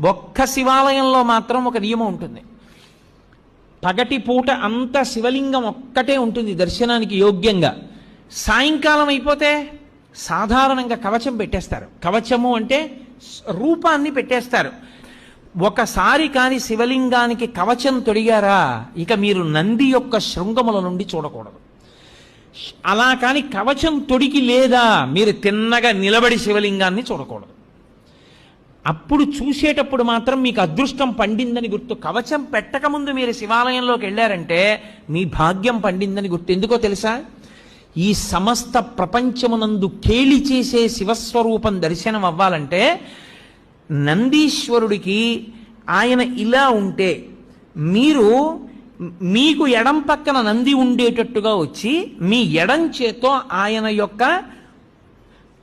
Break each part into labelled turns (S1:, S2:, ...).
S1: ఒక్క శివాలయంలో మాత్రం ఒక నియమం ఉంటుంది. పగటి పూట అంతా శివలింగం ఒక్కటే ఉంటుంది దర్శనానికి యోగ్యంగా. సాయంకాలం అయిపోతే సాధారణంగా కవచం పెట్టేస్తారు. కవచము అంటే రూపాన్ని పెట్టేస్తారు. ఒకసారి కాని శివలింగానికి కవచం తొడిగారా ఇక మీరు నంది యొక్క శృంగముల నుండి చూడకూడదు. అలా కాని కవచం తొడిగి లేదా మీరు తిన్నగా నిలబడి శివలింగాన్ని చూడకూడదు. అప్పుడు చూసేటప్పుడు మాత్రం మీకు అదృష్టం పండిందని గుర్తు. కవచం పెట్టకముందు మీరు శివాలయంలోకి వెళ్ళారంటే మీ భాగ్యం పండిందని గుర్తు. ఎందుకో తెలుసా? ఈ సమస్త ప్రపంచమునందు కేళి చేసే శివస్వరూపం దర్శనం అవ్వాలంటే నందీశ్వరుడికి ఆయన ఇలా ఉంటే మీకు ఎడం పక్కన నంది ఉండేటట్టుగా వచ్చి మీ ఎడం చేత్తో ఆయన యొక్క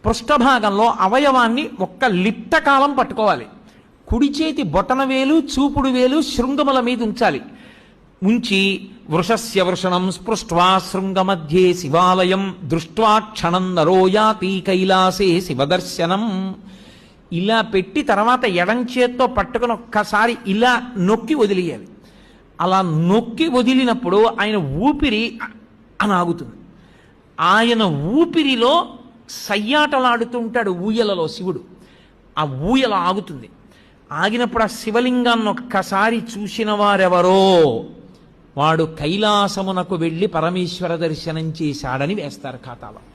S1: పృష్ఠభాగంలో అవయవాన్ని ఒక్క లిప్తకాలం పట్టుకోవాలి. కుడి చేతి బొటన వేలు చూపుడు వేలు శృంగముల మీద ఉంచాలి. ఉంచి వృషస్య వృషణం స్పృష్ట్వా శృంగమధ్యే శివాలయం దృష్ట్వా క్షణం నరో యాతి కైలాసే శివదర్శనం. ఇలా పెట్టి తర్వాత ఎడం చేత్తో పట్టుకుని ఒక్కసారి ఇలా నొక్కి వదిలేయాలి. అలా నొక్కి వదిలినప్పుడు ఆయన ఊపిరి అని ఆగుతుంది. ఆయన ఊపిరిలో సయ్యాటలాడుతుంటాడు ఊయలలో శివుడు. ఆ ఊయల ఆగుతుంది. ఆగినప్పుడు ఆ శివలింగాన్ని ఒక్కసారి చూసిన వారెవరో వాడు కైలాసమునకు వెళ్ళి పరమేశ్వర దర్శనం చేశాడని వేస్తారు ఖాతాలో.